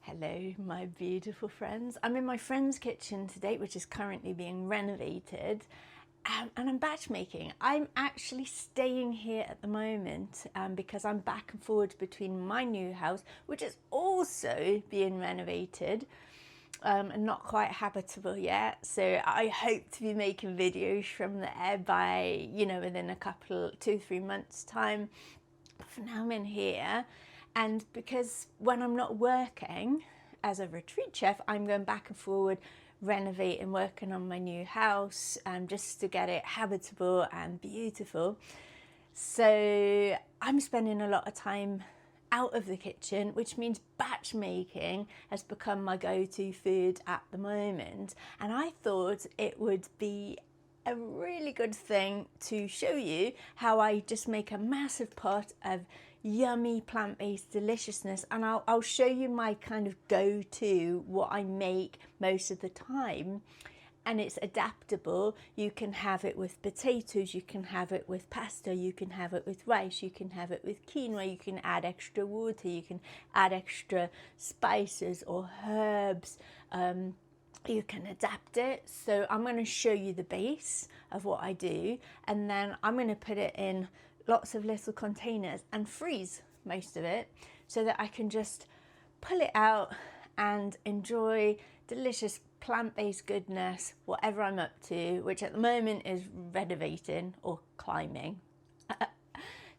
Hello, my beautiful friends. I'm in my friend's kitchen today, which is currently being renovated, and I'm batch making. I'm actually staying here at the moment because I'm back and forward between my new house, which is also being renovated and not quite habitable yet. So I hope to be making videos from there by, within a couple, 2-3 months time. For now I'm in here. And because when I'm not working as a retreat chef, I'm going back and forward, renovating, working on my new house, just to get it habitable and beautiful. So I'm spending a lot of time out of the kitchen, which means batch making has become my go-to food at the moment. And I thought it would be a really good thing to show you how I just make a massive pot of yummy plant-based deliciousness, and I'll show you my kind of go-to, what I make most of the time. And it's adaptable. You can have it with potatoes, you can have it with pasta, you can have it with rice, you can have it with quinoa, you can add extra water, you can add extra spices or herbs. You can adapt it. So I'm going to show you the base of what I do, and then I'm going to put it in lots of little containers and freeze most of it so that I can just pull it out and enjoy delicious plant-based goodness, whatever I'm up to, which at the moment is renovating or climbing.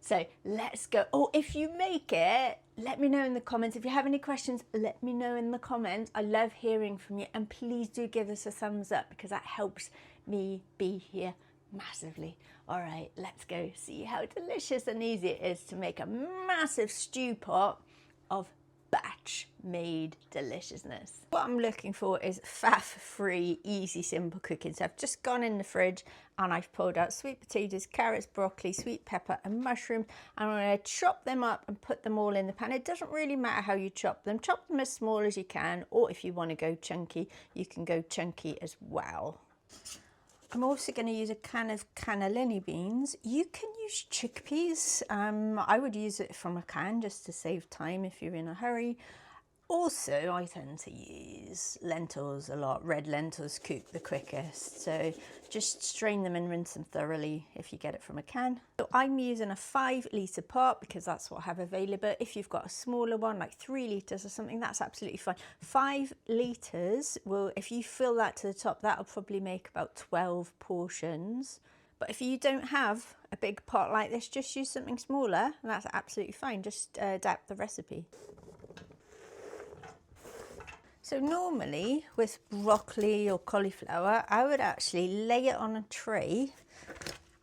So let's go. Oh, if you make it, let me know in the comments. If you have any questions, let me know in the comments. I love hearing from you, and please do give us a thumbs up because that helps me be here massively. All right, let's go see how delicious and easy it is to make a massive stew pot of batch made deliciousness. What I'm looking for is faff-free, easy, simple cooking. So I've just gone in the fridge and I've pulled out sweet potatoes, carrots, broccoli, sweet pepper and mushrooms. And I'm going to chop them up and put them all in the pan. It doesn't really matter how you chop them. Chop them as small as you can, or if you want to go chunky, you can go chunky as well. I'm also going to use a can of cannellini beans. You can use chickpeas. I would use it from a can just to save time if you're in a hurry. Also, I tend to use lentils a lot. Red lentils cook the quickest. So just strain them and rinse them thoroughly if you get it from a can. So I'm using a 5-litre pot because that's what I have available. If you've got a smaller one, like 3 litres or something, that's absolutely fine. 5 litres will, if you fill that to the top, that'll probably make about 12 portions. But if you don't have a big pot like this, just use something smaller, and that's absolutely fine. Just adapt the recipe. So normally with broccoli or cauliflower, I would actually lay it on a tray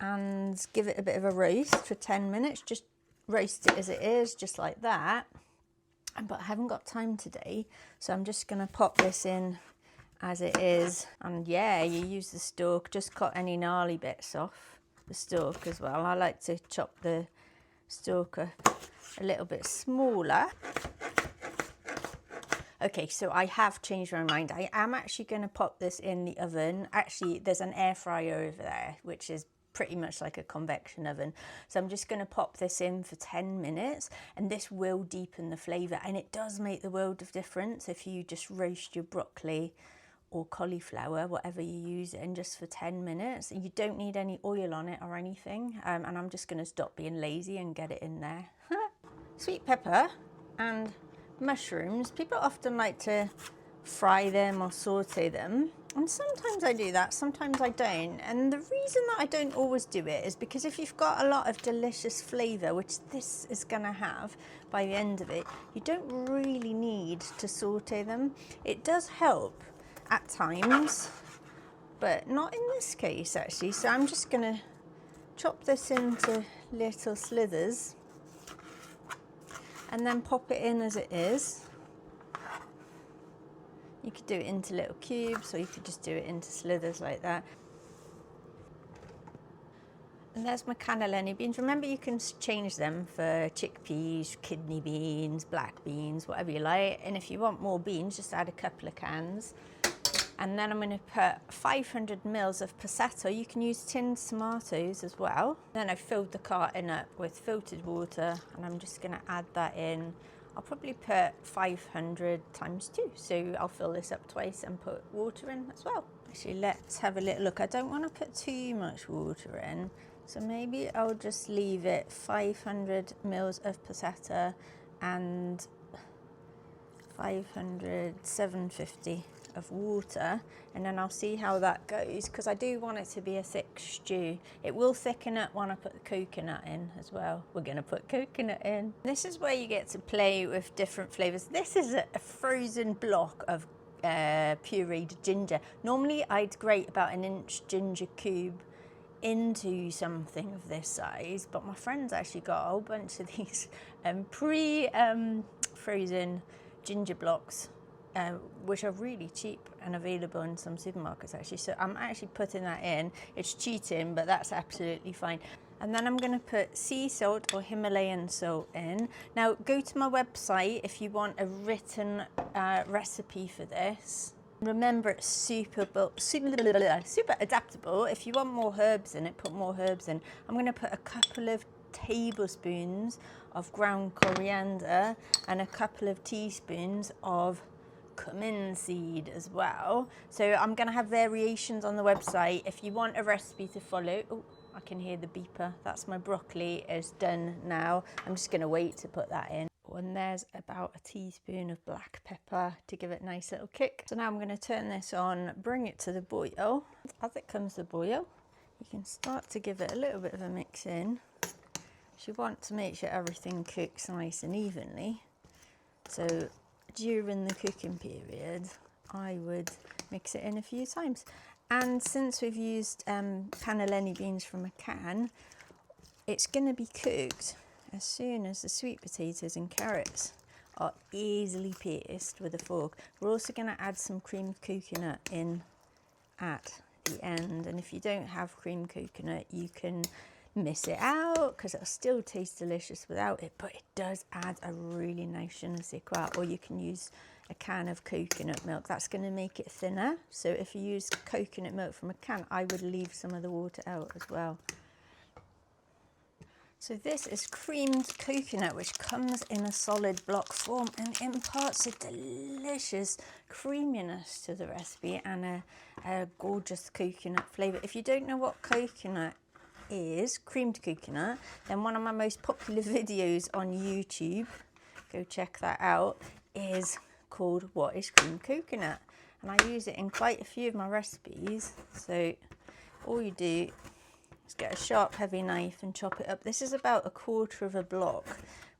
and give it a bit of a roast for 10 minutes. Just roast it as it is, just like that. But I haven't got time today, so I'm just going to pop this in as it is. And yeah, you use the stalk, just cut any gnarly bits off the stalk as well. I like to chop the stalk a little bit smaller. Okay, so I have changed my mind. I am actually going to pop this in the oven. Actually, there's an air fryer over there, which is pretty much like a convection oven. So I'm just going to pop this in for 10 minutes, and this will deepen the flavour. And it does make the world of difference if you just roast your broccoli or cauliflower, whatever you use it in, just for 10 minutes. And you don't need any oil on it or anything. And I'm just going to stop being lazy and get it in there. Sweet pepper and mushrooms. People often like to fry them or saute them, and sometimes I do that, sometimes I don't. And the reason that I don't always do it is because if you've got a lot of delicious flavour, which this is going to have by the end of it, you don't really need to saute them. It does help at times, but not in this case actually. So I'm just going to chop this into little slithers and then pop it in as it is. You could do it into little cubes, or you could just do it into slithers like that. And there's my cannellini beans. Remember, you can change them for chickpeas, kidney beans, black beans, whatever you like. And if you want more beans, just add a couple of cans. And then I'm going to put 500 mils of passato. You can use tinned tomatoes as well. Then I've filled the carton up with filtered water, and I'm just going to add that in. I'll probably put 500 times 2. So I'll fill this up twice and put water in as well. Actually, let's have a little look. I don't want to put too much water in, so maybe I'll just leave it 500 mils of passata and 750 of water, and then I'll see how that goes, because I do want it to be a thick stew. It will thicken up when I put the coconut in as well. We're going to put coconut in. This is where you get to play with different flavors. This is a frozen block of pureed ginger. Normally I'd grate about an inch ginger cube into something of this size, but my friend's actually got a whole bunch of these frozen ginger blocks, which are really cheap and available in some supermarkets actually. So I'm actually putting that in. It's cheating, but that's absolutely fine. And then I'm going to put sea salt or Himalayan salt in. Now go to my website if you want a written recipe for this. Remember, it's super adaptable. If you want more herbs in it, put more herbs in. I'm going to put a couple of tablespoons of ground coriander and a couple of teaspoons of cumin seed as well. So I'm going to have variations on the website if you want a recipe to follow. Oh, I can hear the beeper. That's my broccoli is done now. I'm just going to wait to put that in. And there's about a teaspoon of black pepper to give it a nice little kick. So now I'm going to turn this on, bring it to the boil. As it comes to boil, you can start to give it a little bit of a mix in. You want to make sure everything cooks nice and evenly. So during the cooking period, I would mix it in a few times. And since we've used cannellini beans from a can, it's going to be cooked as soon as the sweet potatoes and carrots are easily pierced with a fork. We're also going to add some creamed coconut in at the end. And if you don't have creamed coconut, you can miss it out because it'll still taste delicious without it, but it does add a really nice je ne sais quoi. Or you can use a can of coconut milk. That's going to make it thinner. So if you use coconut milk from a can, I would leave some of the water out as well. So this is creamed coconut, which comes in a solid block form and imparts a delicious creaminess to the recipe and a gorgeous coconut flavour. If you don't know what coconut is, creamed coconut, then one of my most popular videos on YouTube, go check that out, is called What is Creamed Coconut? And I use it in quite a few of my recipes. So all you do is get a sharp heavy knife and chop it up. This is about 1/4 of a block,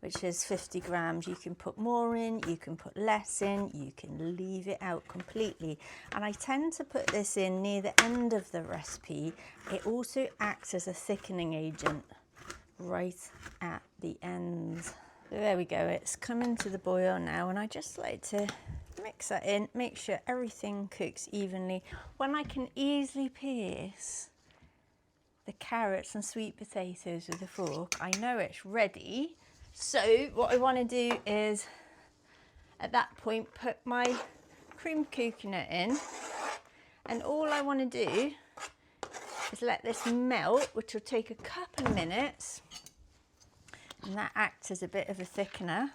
which is 50 grams. You can put more in, you can put less in, you can leave it out completely. And I tend to put this in near the end of the recipe. It also acts as a thickening agent right at the end. So there we go, it's coming to the boil now, and I just like to mix that in, make sure everything cooks evenly. When I can easily pierce the carrots and sweet potatoes with a fork, I know it's ready. So what I want to do is, at that point, put my creamed coconut in, and all I want to do is let this melt, which will take a couple of minutes, and that acts as a bit of a thickener.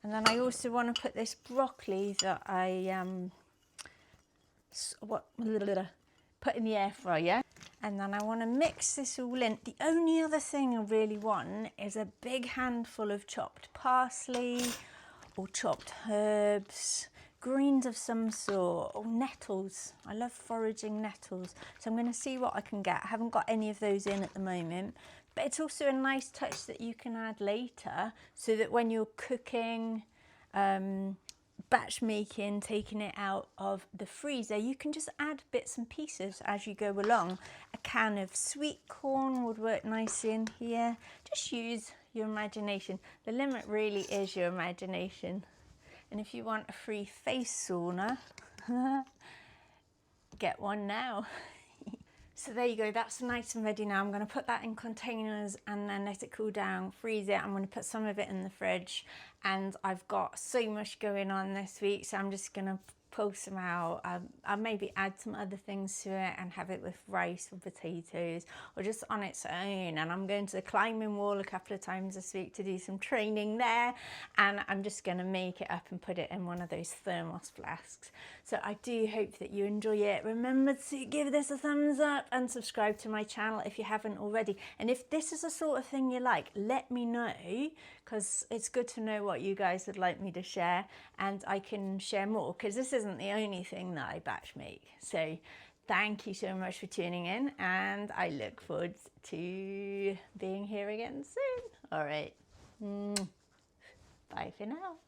And then I also want to put this broccoli that I put in the air fryer. And then I want to mix this all in. The only other thing I really want is a big handful of chopped parsley or chopped herbs, greens of some sort, or nettles. I love foraging nettles. So I'm going to see what I can get. I haven't got any of those in at the moment. But it's also a nice touch that you can add later, so that when you're cooking, batch making, taking it out of the freezer, you can just add bits and pieces as you go along. A can of sweet corn would work nicely in here. Just use your imagination. The limit really is your imagination. And if you want a free face sauna, get one now. So there you go, that's nice and ready now. I'm going to put that in containers and then let it cool down, freeze it. I'm going to put some of it in the fridge, and I've got so much going on this week, so I'm just going to pull some out. I'll maybe add some other things to it and have it with rice or potatoes or just on its own. And I'm going to the climbing wall a couple of times this week to do some training there, and I'm just going to make it up and put it in one of those thermos flasks. So I do hope that you enjoy it. Remember to give this a thumbs up and subscribe to my channel if you haven't already. And if this is the sort of thing you like, let me know, because it's good to know what you guys would like me to share, and I can share more, because this isn't the only thing that I batch make. So thank you so much for tuning in, and I look forward to being here again soon. All right, bye for now.